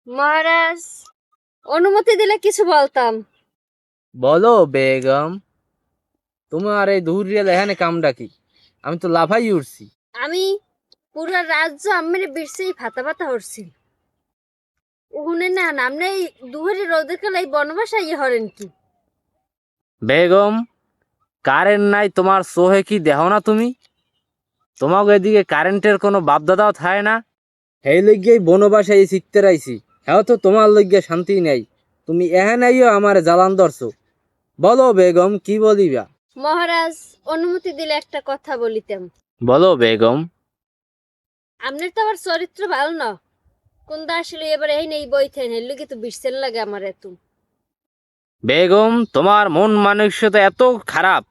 মহারাজ, অনুমতি দিলে কিছু বলতাম। বলো বেগম, তোমার এই দুহুরিয়া এখানে কামটা কি? আমি তো লাফাই উঠছি। আমি পুরা রাজ্য আমের বিরসেই ফাতা ফাতা হরছি। উহুনে না নামনে দুহরি রোদে কালাই বনবাসা হরেন কি? বেগম, কারেন্ট নাই তোমার চোহে কি দেখো না তুমি? তোমাকে এদিকে কারেন্টের কোনো বাপদাদাও থাকে না। সেই লইগিয়াই বনবাসায় শিখতে রাইছি। হ্যাঁ তো তোমার লইগিয়া শান্তি নাই। তুমি এখানে আইও আমার জ্বালান ধরছো। বলো বেগম, কি বলিবা? মহারাজ, অনুমতি দিলে একটা কথা বলিতাম। বলো বেগম। আপনার তো আবার চরিত্র ভালো না। কোনটা আসলে এবার এই নেই বইতেন হেললে কি তো বিরসেল লাগে আমার এত। বেগম, তোমার মন মানসিকতা এত খারাপ,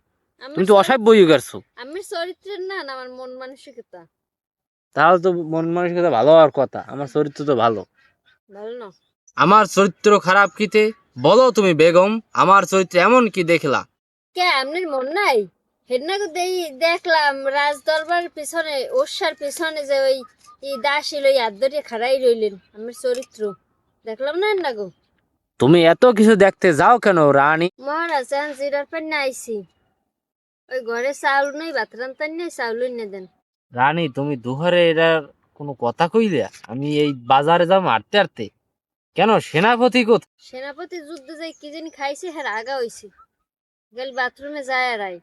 আমার তুমি তো অসভ্য হয়ে গেছো। আমার চরিত্রের না আমার মন মানসিকতা তাহলে তো মন মানসিকতা ভালো হওয়ার কথা, আমার চরিত্র তো ভালো। ভালো না। আমার চরিত্র খারাপ কিতে? বলো তুমি বেগম, আমার চরিত্র এমন কি দেখলা? কে আপনার মন নাই? হেডনাকে দেই দেখলাম রাজ দরবারের পিছনে ওষার পিছনে যে ওই দাসী লই আদরে খাড়াই রইলেন আমার চরিত্র দেখলাম না না গো। তুমি এত কিছু দেখতে যাও কেন রানী? মহারাজ এখন জিরার পান না আইছি। ওই ঘরে চাউল নেই ভাত রান্তার নেই চাউল এনে দেন। রানী, তুমি দুহারে এটার কোনো কথা কইলে? আমি এই বাজারে যাবো হাঁটতে হাঁটতে। কেন, সেনাপতি কোথায়? সেনাপতি যুদ্ধে যাই কি জানি খাইছে হ্যাঁ আগা হইছে। গেল বাথরুমে যায় আর আই।